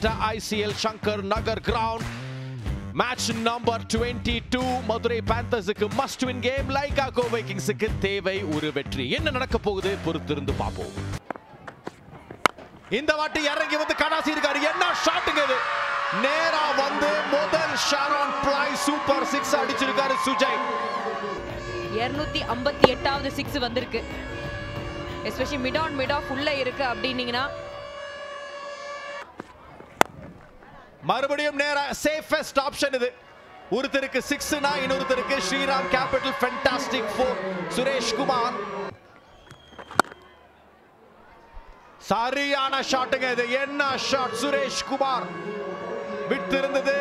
at ICL Shankar Nagar ground. Match number 22. Madurai Panthers must win game. Laika Go Vikings தேவை ஒரு வெற்றி. என்ன நடக்க போகுது பொறுத்திருந்து பாப்போம். இந்த வாட்டி இறங்கி வந்து கடாசி இருக்காரு. என்ன ஷாட்டுங்க இது? நேரா வந்து முதல் ஷாரோன் பிளாய் சூப்பர் 6 அடிச்சிருக்காரு சுஜய். 258வது 6 வந்திருக்கு. எஸ்பெஷலி மிட் ஆஃப் உள்ள இருக்கு அப்படினீங்கனா மறுபடியும் நேரா சேஃபஸ்ட் ஆப்ஷன் இது. ஒருத்தருக்கு 6 னா இன்னொருத்தருக்கு ஸ்ரீராம் கேபிட்டல் ஃபேண்டாஸ்டிக் 4 சுரேஷ் குமார். சரியான ஷாட்டுங்க இது. என்ன ஷாட் சுரேஷ் குமார் விட்டு இருந்தது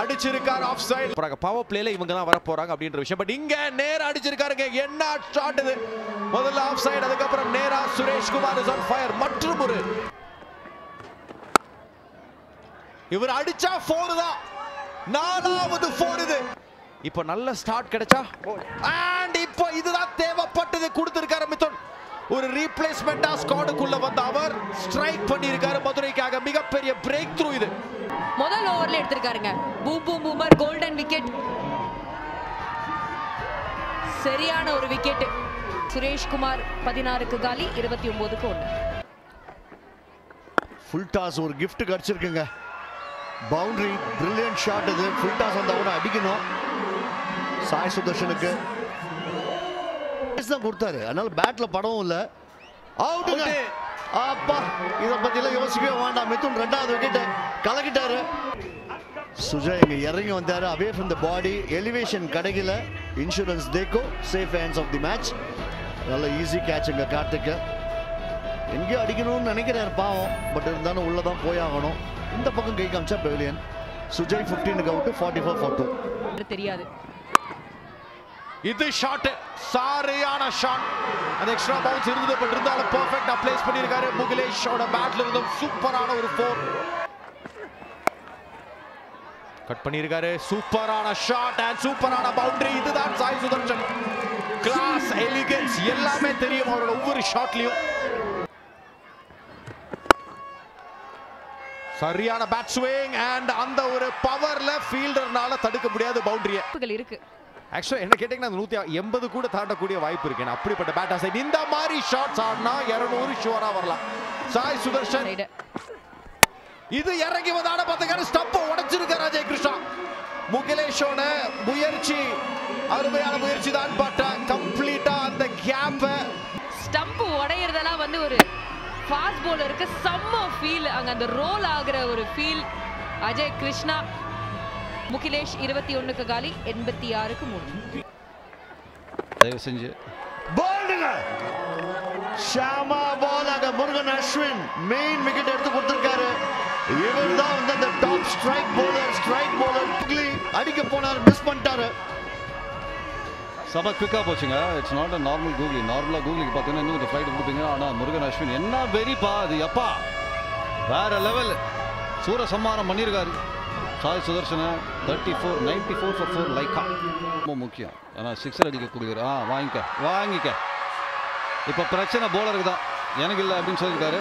அடிச்சிருக்கார் ஆஃப் சைடு. பவர் பிளேல இவங்க தான் வர போறாங்க அப்படின்ற விஷயம். பட் இங்க நேரா அடிச்சிருக்காருங்க. என்ன ஷாட் இது? முதல்ல ஆஃப் சைடு, அதுக்கு அப்புறம் நேரா Suresh Kumar is on fire. மற்றும் ஒரு இவர் அடிச்சா 4 தான். 4வது 4 இது. இப்போ நல்ல ஸ்டார்ட் கிடைச்சா அண்ட் இப்போ இதுதான் தேவைப்பட்டது கொடுத்திருக்காரு மிதுன். ஒரு ரீப்ளேஸ்மெண்டா ஸ்குவாடுக்குள்ள வந்த அவர் ஸ்ட்ரைக் பண்ணியிருக்காரு மதுரைக்காக. மிகப்பெரிய பிரேக் த்ரூ இது. முதல் ஓவர்ல எடுத்திருக்காருங்க. Boomer golden wicket. சரியான ஒரு விக்கெட். சுரேஷ் குமார் 16க்கு காலி, 29க்கு 1. ஃபுல் டாஸ் ஒரு gift கிடைச்சிருக்குங்க. பவுண்டரி பிரில்லியன்ட் ஷாட் இது. ஃபுல் டாஸ் வந்தா கூட அடிக்கணும். சாய் சுதர்ஷனுக்கு தான் கொடுத்தாரு. அதனால பேட்ல படவும் இல்ல. அவுட்டுங்க. அப்பா இத பத்தி எல்லாம் யோசிக்கவே வேண்டாம். மிதுன் 2வது விக்கெட் கலக்கிட்டாரு. சுஜய் இங்க இறங்கி வந்தாரு. Away from the body elevation கிடைக்கல. இன்சூரன்ஸ் தேக்கோ safe hands of the match. நல்ல ஈஸி கேட்சுங்க கார்த்திக். எங்கேயோ அடிக்கணும்னு நினைக்கிறாரு பாவம். பட் இருந்தாலும் உள்ளதான் போய் ஆகணும். இந்த பக்கம் கை காமிச்சா பெவிலியன். சுஜய் 15க்கு அவுட், 44 for 2. தெரியாது. இது ஷாட் சரியான ஷாட். அந்த எக்ஸ்ட்ரா பவுன்ஸ் இருந்தது. பட் இருந்தாலும் பெர்ஃபெக்ட்டா பிளேஸ் பண்ணிருக்காரு. முகிலேஷோட பேட்ல இருந்து சூப்பரான ஒரு 4 கட் பண்ணிருக்காரு. சூப்பரான ஷாட் அண்ட் சூப்பரான பவுண்டரி. இதுதான் சாய் சுதர்ஷன். கிளாஸ், எலிகன்ஸ் எல்லாமே தெரியும் அவரோட ஒவ்வொரு ஷாட்லயும். சரியான பேட் ஸ்விங் அண்ட் அந்த ஒரு பவர்ல ஃபீல்டர்னால தடுக்க முடியாத பவுண்டரி இருக்கு. ஆக்சுவலா என்ன கேட்டீங்கன்னா 180 கூட தாண்டக்கூடிய வாய்ப்பு இருக்கு. அப்படிப்பட்ட பேட்டா சைடு இந்த மாதிரி ஷாட்ஸ் ஆடினா 200 ஷூரா வரலாம். சாய் சுதர்ஷன் இது இறங்கி வந்தான பாத்தீங்கன்னா ஸ்டம்ப் உடைச்சிருக்காரு அஜய் கிருஷ்ணா. முகிலேஷோட முயற்சி அருமையான முயற்சி தான். பட் கம்ப்ளீட்டா அந்த கேப் ஸ்டம்ப் உடையறதெல்லாம் வந்து ஒரு ஃபாஸ்ட் பவுலருக்கு செம்ம ஃபீல். அங்க அந்த ரோல் ஆகுற ஒரு ஃபீல். அஜய் கிருஷ்ணா. முகிலேஷ் 21க்கு காலி, 86க்கு 3. தயவு செஞ்சு பால்டுங்க. ஷாமா பால் அங்க முருகன் அஸ்வின் மெயின் விக்கெட் எடுத்து கொடுத்திருக்காரு. இவர் தான் வந்து அந்த டாப் ஸ்ட்ரைக் பவுலர் புக்லி அடிக்க போனார், மிஸ் பண்ணிட்டாரு. சபா குவிக்கா போச்சுங்க. It's not a normal googly. நார்மலா கூகுளிக்கு பார்த்தீங்கன்னா இன்னும் ஒரு ஃப்ளைட் கொடுப்பீங்க. ஆனால் முருகன் அஸ்வின் என்ன வெறிப்பா அது. எப்பா வேற லெவல். சூர சம்மானம் பண்ணியிருக்காரு சாய் சுதர்ஷனை. 94 for 4 Lyca. ரொம்ப முக்கியம். ஆனால் 6 அடிக்கக்கூடியவர். வாங்கிக்க. இப்போ பிரச்சனை போலருக்கு தான், எனக்கு இல்லை அப்படின்னு சொல்லியிருக்காரு.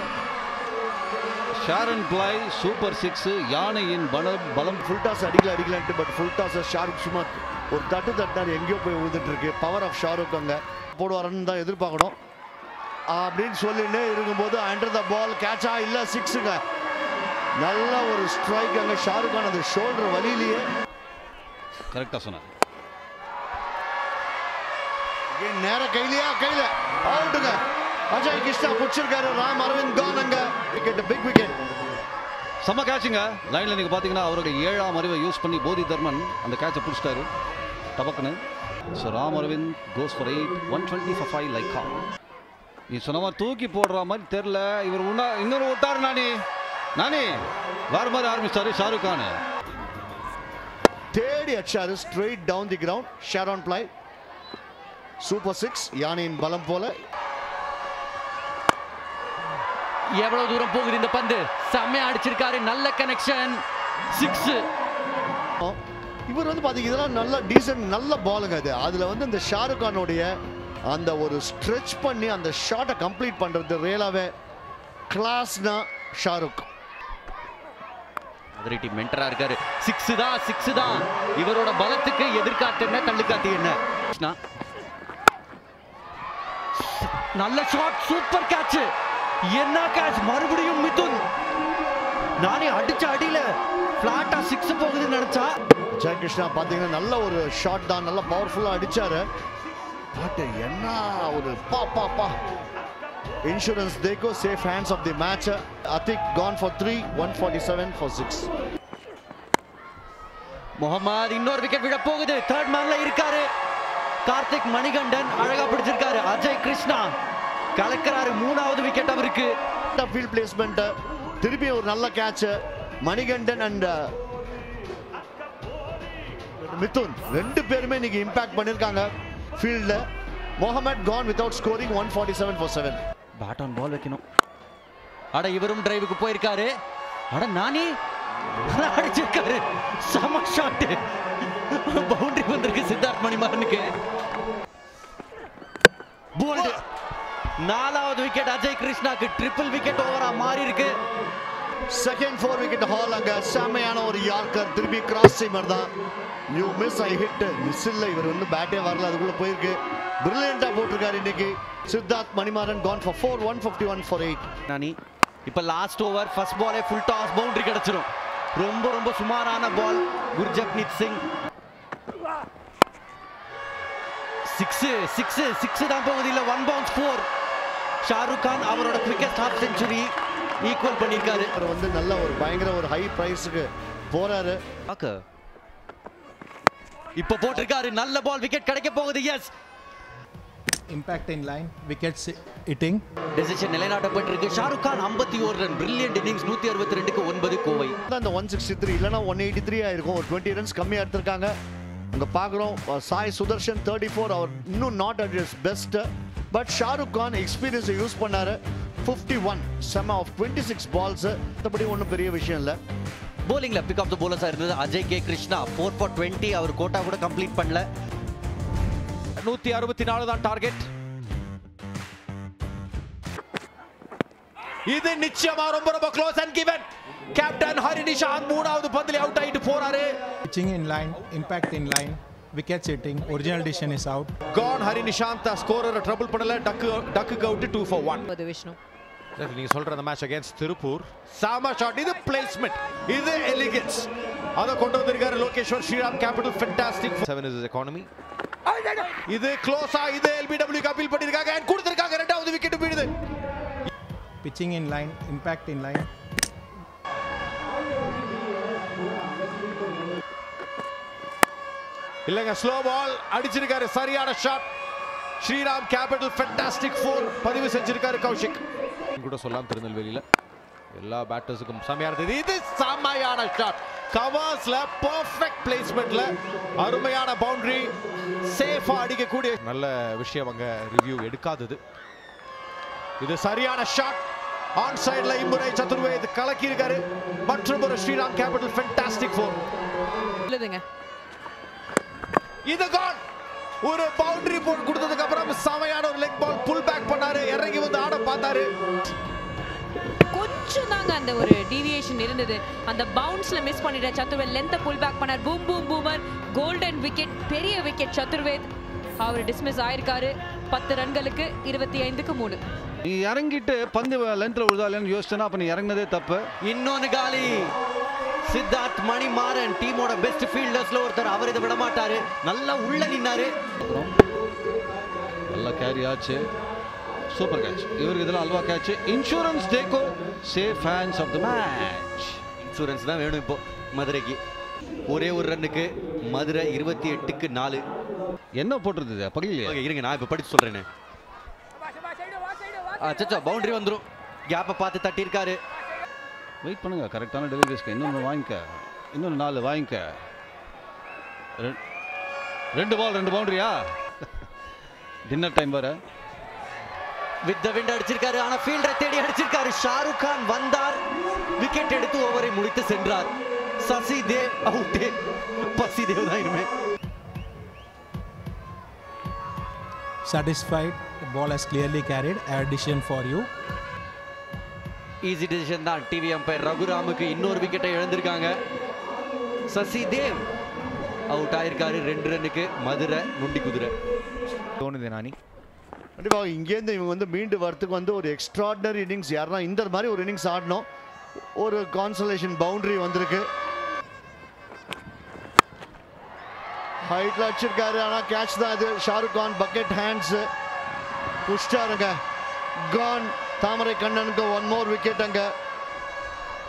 ஷாரன் பிளாய் சூப்பர் 6. யானையின் பலம். ஃபுல் டாஸ் அடிக்கலான்ட்டு பட் ஃபுல் டாஸ் ஷாருக் சும்மா ஒரு தட்டாரு. எங்கேயோ போய் விழுந்துட்டு இருக்கு. பவர் ஆஃப் ஷாருக் அங்க போடுவாருன்னு தான் எதிர்பார்க்கணும். அப்படின்னு சொல்லிட்டு இருக்கும்போது அண்டர் த பால் கேட்சா இல்ல 6ங்க. நல்ல ஒரு ஸ்ட்ரைக் அங்க ஷாருக் கான். அந்த ஷோல்டர் வலியிலேயே கரெக்டா சொன்னார். நேர கையில அவுட்டுங்க. அஜய் கிருஷ்ணா புடிச்சிருக்காரு. ராம் அரவிந்த் கான் அங்க விக்கெட், பிக் விக்கெட். செம்ம கேட்சுங்க. லைன்ல நீங்க பாத்தீங்கன்னா அவருடைய 7ஆம் அறிவை யூஸ் பண்ணி போதி தர்மன் அந்த கேட்சை பிடிச்சிட்டாரு டபக்குன்னு. So Ram Aravind goes for 8, 120 for 5 Lyca. நீ சொன்ன மாதிரி தூக்கி போடுற மாதிரி தெரியல. இவர் இன்னொரு விட்டாரு. நானி வேற மாதிரி ஆரம்பிச்சாரு ஷாருக் கான். தேடி அடிச்சாரு ஸ்ட்ரெயிட் டவுன் தி கிரவுண்ட். ஷாரோன் பிளாய் சூப்பர் 6. யானையின் பலம் போல. எவ்வளவு தூரம் போகுது இந்த பந்து? செம்மையா அடிச்சிருக்காரு. நல்ல கனெக்ஷன் 6. இவர் வந்து பாத்தீங்க இதெல்லாம் நல்ல டீசன்ட் நல்ல பாலுங்க அது. அதுல வந்து இந்த ஷாருக் கானுடைய அந்த ஒரு ஸ்ட்ரெச் பண்ணி அந்த ஷாட்டை கம்ப்ளீட் பண்றது ரியலாவே கிளாஸ்னா ஷாருக். மதுரை டீம் மென்டரா இருக்காரு. 6 தான் இவரோட பலத்துக்கு எதிர்காட்டு என்ன தள்ளுக்காட்டு என்ன. நல்ல ஷாட், சூப்பர் கேட்ச். என்ன கேட்ச், மறுபடியும் மிதுன். நானே அடிச்ச அடியில பிளாட்டா 6 போகுதுன்னு நினைச்சா. அஜய் கிருஷ்ணா பாத்தீங்கன்னா நல்ல ஒரு ஷாட் தான், நல்ல பவர்ஃபுல்லா அடிச்சாரு. பட் என்ன ஒரு பா இன்சூரன்ஸ் தேக்கோ safe hands of the match. Atik gone for 3, 147 for 6. Mohammed இன்னொரு விக்கெட் விழ போகுது. தேர்ட் மேன்ல இருக்காரு கார்த்திக் மணிகண்டன், அழகா பிடிச்சிருக்காரு. அஜய் கிருஷ்ணா கலக்கிறாரு, 3வது விக்கெட் அவருக்கு. ஃபீல்ட் பிளேஸ்மெண்ட், திருப்பி ஒரு நல்ல கேட்ச். மணிகண்டன் அண்ட் மிதுன் ரெண்டு பேருமே இன்னைக்கு இம்பாக்ட் பண்ணிருக்காங்க ஃபீல்ட்ல. Mohammed gone without scoring, 147 for 7. Bat on ball வைக்கணும். அட இவரும் டிரைவுக்கு போயிருக்காரு. அட நானி அடிச்சிருக்காரு, சம ஷாட். பவுண்டரி வந்திருக்கு சித்தார்த் மணிமாறனுக்கு. போல்ட், 4வது விக்கெட் அஜய் கிருஷ்ணாக்கு. ட்ரிபிள் விக்கெட் ஓவரா மாறி இருக்கு. Second 4 wicket hall. அங்க செமையான ஒரு யார்க்கர், திருப்பி கிராஸ் சீமர் தான். You miss, I hit. Miss இல்லை, இவர் வந்து பேட்டே வரல, அதுக்குள்ள போயிருக்கு. பிரில்லியண்டா போட்டிருக்காரு இன்னைக்கு Siddharth Manimaran. gone for 4, 151 for 8. நானி இப்ப லாஸ்ட் ஓவர், ஃபர்ஸ்ட் பாலே ஃபுல் டாஸ், பவுண்டரி கிடைச்சிரும். ரொம்ப சுமாரான பால். குர்ஜப்னீத் சிங் 6 தான் போகுது. இல்ல 1 bounce 4. ஷாருக் கான் அவரோட குவிக்கஸ்ட் ஹாஃப் செஞ்சுரி ஈக்குவல் பண்ணிருக்காரு. அவர் வந்து நல்ல ஒரு பயங்கர ஒரு ஹை பிரைஸ்க்கு போறாரு. இப்ப போட்டிருக்காரு, நல்ல பால், விக்கெட் கிடைக்க போகுது. Yes, impact in line, wickets hitting. Decision நிலைநாட்டப்பட்டிருக்கு. Shahrukh Khan 51 run, brilliant innings. 162க்கு 9 கோவை. அந்த 163 இல்லனா 183 ஆயிருக்கும். ஒரு 20 ரன்ஸ் கம்மியா எடுத்திருக்காங்க. அங்க பாக்குறோம் சாய் சுதர்ஷன் 34, அவர் இன்னும் not at his best. But Shahrukh Khan experience use பண்ணாரு. 51 செம ஆஃப் 26 பால்ஸ். மற்றபடி ஒன்றும் பெரிய விஷயம் இல்லை. போலிங்ல பிக் ஆஃப் த போலர்ஸா இருந்தது அஜய் கே கிருஷ்ணா. 4 for 20. அவர் கோட்டா கூட கம்ப்ளீட் பண்ணல. 164 தான் டார்கெட். இது நிச்சயமா ரொம்ப close and given. Captain Hari Nishanth 3வது பந்தில் அவுட் ஆயிட்டு போறாரு. Pitching in line, impact in line, wickets hitting, original decision is out. gone Hari Nishanth. Scorer trouble பண்ணல. Duck out 2 for 1. அது விஷ்ணு நீங்க சொல்ற அந்த மேட்ச் அகைன்ஸ்ட் திருப்பூர் சாமா ஷாட். இது பிளேஸ்மெண்ட், இது எலிகன்ஸ். அத கொண்டு வந்திருக்காரு Lokeshwar. Shriram capital fantastic. 7 is economy. இது க்ளோஸா, இது எல்பிடபிள்யூ அப்பீல் பண்ணிருக்காங்க அண்ட் கொடுத்திருக்காங்க. 2வது விக்கெட் வீழுது. Pitching in line, impact in line. இல்லங்க, ஸ்லோ பால் அடிச்சிருக்காரு. சரியான ஷாட். ஸ்ரீராம் கேபிட்டல் ஃபேண்டாஸ்டிக் 4 பதிவு செஞ்சிருக்காரு கௌஷிக். கூட சொல்லலாம் திருநெல்வேலியில எல்லா பேட்டர்ஸுக்கும் செமையா இருந்தது. இது செமையான ஷாட். கவர்ஸ்ல பெர்ஃபெக்ட் பிளேஸ்மெண்ட்ல அருமையான பவுண்டரி. சேஃபா அடிக்கக்கூடிய நல்ல விஷயம் அங்க ரிவ்யூ எடுக்காதது. இது சரியான ஷாட். ஆன் சைடுல இம்முறை சதுர்வேத் கலக்கி இருக்காரு. மற்றும் ஒரு ஸ்ரீராம் கேபிட்டல் ஃபேண்டாஸ்டிக் 4. இல்லதுங்க, இது கான். ஒரு பவுண்டரி போட் கொடுத்ததுக்கு அப்புறம் செமையான ஒரு லெக் பால் புல் பேக் பண்ணாரு. இறங்கி வந்து ஆட பார்த்தாரு. கொஞ்சம் தாங்க அந்த ஒரு டீவியேஷன் இருந்தது. அந்த பவுன்ஸ்ல மிஸ் பண்ணிட்ட சதுர்வேத். லென்த் புல் பேக் பண்ணார். Boom boomer. கோல்டன் விக்கெட், பெரிய விக்கெட் சதுர்வேத். அவர் டிஸ்மிஸ் ஆயிருக்காரு. 10 ரன்களுக்கு 25க்கு 3. நீ இறங்கிட்டு பந்து லென்த்ல விழுதாலேன்னு யோசிச்சனா அப்ப நீ இறங்கினதே தப்பு. இன்னொன்னு காலி. சித்தார்த் மணிமாறன் டீமோட பெஸ்ட் ஃபீல்டர்ஸ்ல ஒருத்தர். அவர் இதை விட மாட்டாரு. நல்லா உள்ள நின்னாரு. நல்லா கேரி ஆச்சு. Super catch. இவருக்கு இதெல்லாம் அல்வா கேட்ச். இன்சூரன்ஸ் டேக்கோ safe hands of the match. Insurance தான் வேணும் இப்போ மதுரைக்கு. ஒரே ஒரு ரன்னுக்கு மதுரை 28க்கு 4. என்ன போட்டுருது பகலிலே? இருங்க, நான் இப்ப படிச்சு சொல்றேன். அச்சச்சோ, பவுண்டரி வந்துரும். கேப்பை பார்த்து தட்டியிருக்காரு. வெயிட் பண்ணுங்க, கரெக்டான டெலிவரிஸ்க்கு இன்னொன்று வாங்கிக்க. இன்னொன்று 4 வாங்கிக்க. 2 பால் 2 பவுண்டரியா? டின்னர் டைம் வர. வித் த விண்ட் அடிச்சிருக்காரு. ஆனா ஃபீல்டரை தேடி அடிச்சிருக்காரு. ஷாருக் கான் வந்தார், விக்கெட் எடுத்து ஓவரை முடித்து சென்றார். சசி தேவ் அவுட். பசி தேவ் தான் இனிமே. Satisfied, the ball has clearly carried. Addition for you. Easy decision தான். டிவி அம்பையர் ரகுராமுக்கு இன்னொரு விக்கெட்டை இழந்திருக்காங்க. சசி தேவ் அவுட் ஆயிருக்காரு 2 ரன்னுக்கு. மதுரை நொண்டி குதிரை தோணுது நானி. கண்டிப்பாக இங்கேருந்து இவங்க வந்து மீண்டு வரத்துக்கு வந்து ஒரு எக்ஸ்ட்ராடினரி இன்னிங்ஸ் யாருன்னா இந்த மாதிரி ஒரு இன்னிங்ஸ் ஆடணும். ஒரு கான்சலேஷன் பவுண்டரி வந்திருக்கு. ஹைட்ல அடிச்சிருக்காரு, ஆனால் கேட்ச் தான் இது. ஷாருக் கான் பக்கெட் ஹேண்ட்ஸ் புஷ்டாருங்க. கான். தாமரை கண்ணனுக்கு 1 more விக்கெட். அங்க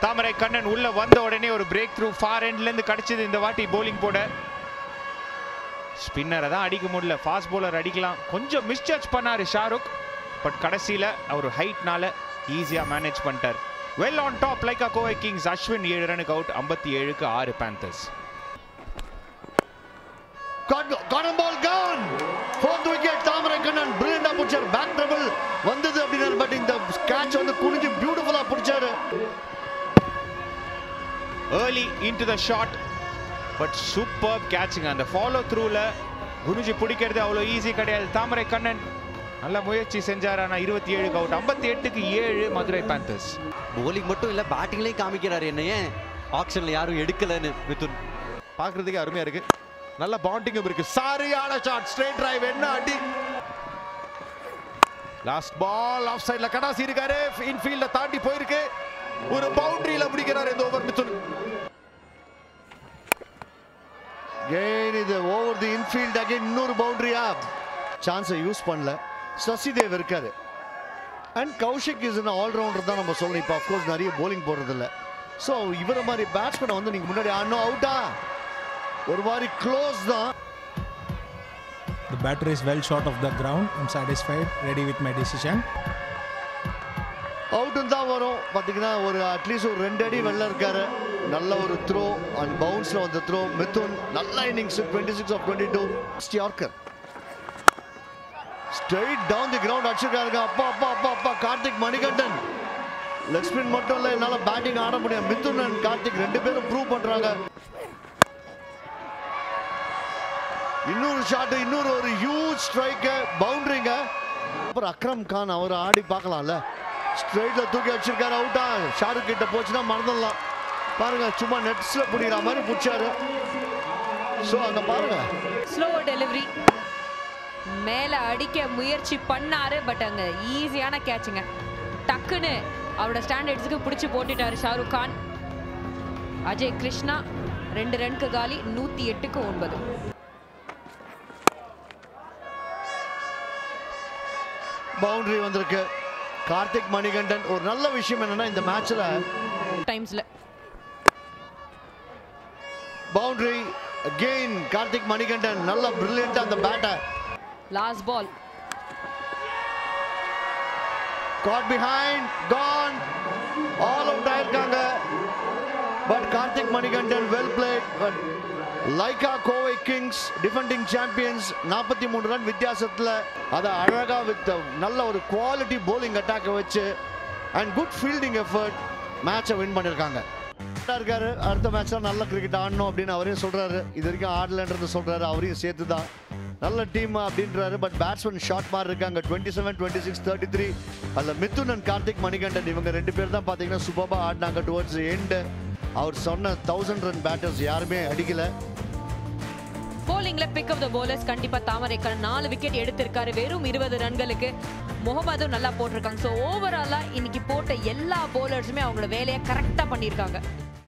தாமரை கண்ணன் உள்ள வந்த உடனே ஒரு பிரேக் த்ரூ ஃபார் எண்ட்ல இருந்து கிடைச்சது இந்த வாட்டி போலிங் போட. ஸ்பின்னரை தான் அடிக்க முடியல, ஃபாஸ்ட் போலர் அடிக்கலாம். கொஞ்சம் மிஸ்ஜட்ஜ் பண்ணாரு ஷாருக், பட் கடைசியில் அவர் ஹைட்னால ஈஸியாக மேனேஜ் பண்ணிட்டார். Well on top Lyca Kovai kings. Ashwin 7 ரனுக்கு அவுட். 57க்கு 6 panthers. Caught and bowled Khan. 4th wicket. Thamarai Kannan பிரில்லியண்டா பிடிச்சார். பேக் டபுள் வந்தது அப்படின்னா, பட் இந்த கேட்ச் வந்து குனிஞ்சு பியூட்டிஃபுல்லா பிடிச்சாரு. Early into the shot, but super catching. அந்த ஃபாலோ த்ரூல குனிஞ்சு பிடிக்கிறது அவ்வளோ ஈஸி கிடையாது. தாமரை கண்ணன் நல்ல முயற்சி செஞ்சார், ஆனால் 27க்கு அவுட். 58க்கு 7 மதுரை பேந்தர்ஸ். போலிங் மட்டும் இல்ல, பேட்டிங்லயும் காமிக்கிறாரு. என்ன ஏன் ஆக்ஷன்ல யாரும் எடுக்கலன்னு மிதுன். பார்க்கறதுக்கு அருமையா இருக்கு. நல்ல பாண்டிங்கும் இருக்கு. சரியான ஷாட், ஸ்ட்ரைட் டிரைவ். என்ன அடி. லாஸ்ட் பால் ஆஃப் சைடுல கடாசி இருக்காரு. இன்ஃபீல்ட தாண்டி போயிருக்கு. ஒரு பவுண்டரியில முடிக்கிறார் இந்த ஓவர் மிதுன். கெயின் இது ஓவர் தி இன்ஃபீல்ட். அகைன் இன்னொரு பவுண்டரியா. சான்ஸை யூஸ் பண்ணல. சசிதேவ் இருக்காரு. அண்ட் கௌஷிக் இஸ் ஆல்ரவுண்டர் தான் நம்ம சொல்லணும். இப்போ அஃப்கோர்ஸ் நிறைய போலிங் போடுறதில்ல. ஸோ இவரை மாதிரி பேட்ஸ்மேனை வந்து நீங்கள் முன்னாடி ஆடணும். அவுட்டா ஒரு மாதிரி க்ளோஸ் தான். The batter is well short of the ground. I'm satisfied. Ready with my decision. அவுட்டும் தான் வரும். பார்த்தீங்கன்னா ஒரு அட்லீஸ்ட் ஒரு 2 அடி வெளில இருக்காரு. நல்ல ஒரு த்ரோ அண்ட் பவுன்ஸ்ல வந்த த்ரோ. மிதுன் நல்ல innings. 26 of 22. Yorker straight down the ground அடிச்சிருக்காருங்க. அப்பா அப்பா அப்பா அப்பா. கார்த்திக் மணிகண்டன் லெக் ஸ்பின் மட்டும் இல்லை, என்னால் பேட்டிங் ஆட முடியும். மிதுன் அண்ட் கார்த்திக் 2 பேரும் ப்ரூவ் பண்றாங்க. இன்னொரு ஷாட், இன்னொரு ஒரு ஹியூஜ் ஸ்ட்ரைக். பவுண்டரிங்க. அப்புறம் அக்ரம் கான் அவர் ஆடி பார்க்கலாம்ல. ஸ்ட்ரைட்ல தூக்கி அடிச்சிருக்காரு. அவுட்டா. ஷாருக் கிட்ட போச்சுன்னா மறந்துடலாம். பாருங்க, சும்மா நெட்ஸ்ல புடிக்கிற மாதிரி புடிச்சாரு. சோ அங்க பாருங்க, ஸ்லோ டெலிவரி. மேல அடிக்க முயற்சி பண்ணாரு, பட் அங்க ஈஸியான கேட்சுங்க. டக்குன்னு அவரோட ஸ்டாண்டர்ட்ஸுக்கு பிடிச்சி போட்டுட்டாரு ஷாருக் கான். அஜய் கிருஷ்ணா 2 ரன்க்கு காலி. 108க்கு 9. பவுண்டரி வந்திருக்கு. கார்த்திக் மணிகண்டன் ஒரு நல்ல விஷயம் என்னன்னா இந்த மேட்ச்ல டைம்ஸ்ல பவுண்டரி அகைன். கார்த்திக் மணிகண்டன் நல்ல பிரில்லியன்ட்டா அந்த batter. Last ball caught behind, Khan. All out ஆயிருக்காங்க. But Karthik Manikandan well played. But Lyca Kovai kings defending champions 43 run வித்தியாசத்தில் அதை அழகா வித் நல்ல ஒரு குவாலிட்டி போலிங் அட்டாக்கை வச்சு அண்ட் குட் ஃபீல்டிங் எஃபர்ட் மேட்சை வின் பண்ணியிருக்காங்க. இருக்காரு. அடுத்த மேட்ச்ல நல்ல கிரிக்கெட் ஆடணும் அப்படின்னு அவரையும் சொல்றாரு. இது வரைக்கும் ஆடலன்றது சொல்றாரு. அவரையும் சேர்த்து தான் நல்ல டீம் அப்படின்றாரு. பட் பேட்ஸ்மேன் ஷார்ட் மாதிரி இருக்காங்க. 27, 26, 33. அதில் மிதுன் அண்ட் கார்த்திக் மணிகண்டன் இவங்க 2 பேர் தான் பார்த்தீங்கன்னா சூப்பராக ஆடினாங்க. டுவர்ட்ஸ் எண்ட் அவர் சொன்ன 1000 ரன் பேட்டர்ஸ் யாருமே அடிக்கல. போலிங்ல பிக் ஆஃப் த போலர்ஸ் கண்டிப்பா தாமரை கண்ணன் 4 விக்கெட் எடுத்திருக்காரு வெறும் 20 ரன்களுக்கு. முகமதும் நல்லா போட்டிருக்காங்க. ஸோ ஓவராலா இன்னைக்கு போட்ட எல்லா போலர்ஸுமே அவங்களோட வேலையை கரெக்டா பண்ணியிருக்காங்க.